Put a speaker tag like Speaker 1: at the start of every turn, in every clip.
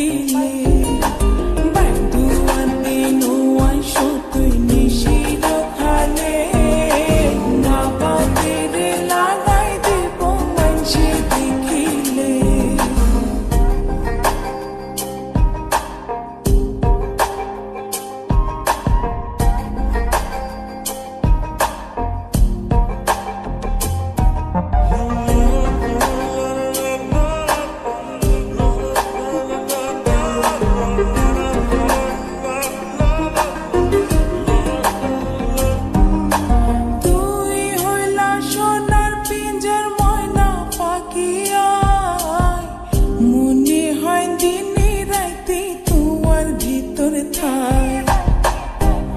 Speaker 1: দেখিলে বাইদুয়াতে নোয়াই সতুই নিশির খালে না বাতের লাগাই দেব মানসে দেখিলে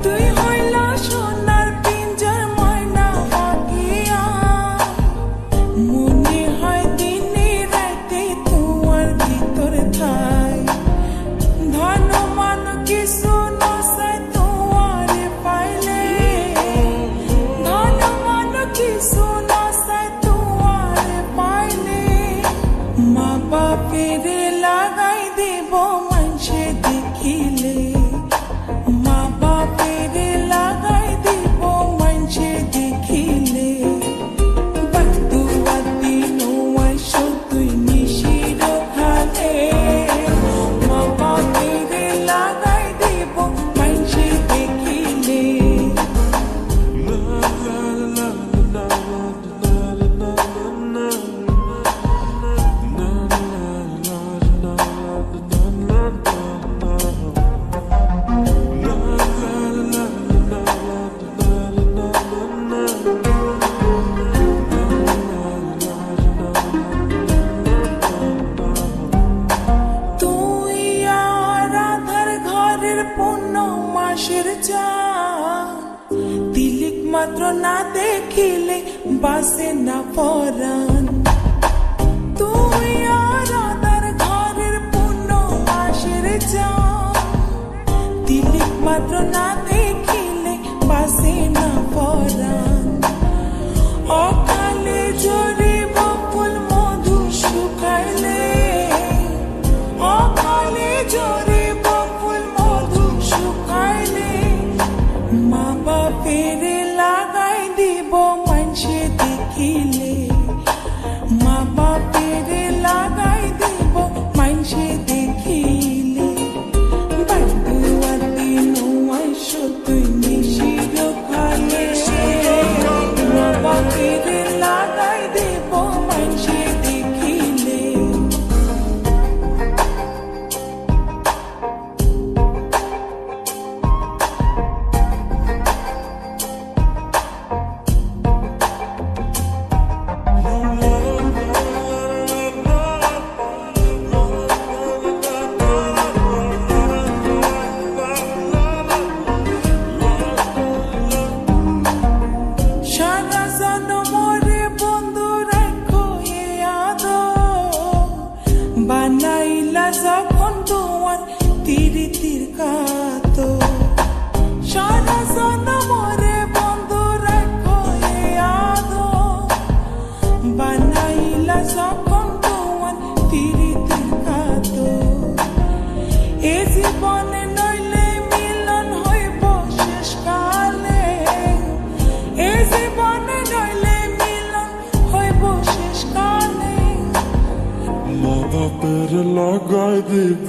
Speaker 1: তুই হইলা সোনার পিঞ্জর ময়না পাখিয়া মনে হয় দিনে রাতে তোমার ভিতর থাই ধন মান কিছু নসাই তোমারে পাইলে ধন মান কিছু নসাই তোমারে পাইলে মা বাপের লাগাই দেব মানসে দেখিলে মা বাপের লাগাই দিব মানসে দেখিলে বাদুয়াতি নোয়াই সতুই নিশির খালে মা বাপের লাগাই দিব মানসে দেখিলে মাসের চাঁদ তিলিক মাত্র না দেখিলে বাসে না পরাণ তুই আর আদার ঘরের পূর্ণ মাসের চাঁদ তিলিক মাত্র না দেখিলে বাসে না পরাণ অকালে জোরে বকুল মধু শুকাইলে অকালে জোরে মা বাপের লাগাই দিব মানসে দেখিলে মা বাপের লাগাই দিব মানসে দেখিলে বাইদুয়াতে নোয়াই সতুই নিশির খালে মা বাপের লাগাই দিব মানসে দেখিলে বানাইলা যখন তোমার তিরিতির কাতো সারা জনমরে বন্ধু রাখো এ আদো বানাইলা যখন তোমার তিরিতির কাতো এ জীবনে নইলে মিলন হইব শেষ কালে এ জীবনে নইলে মিলন হইব শেষ কালে
Speaker 2: মা বাপের লাগাই দিব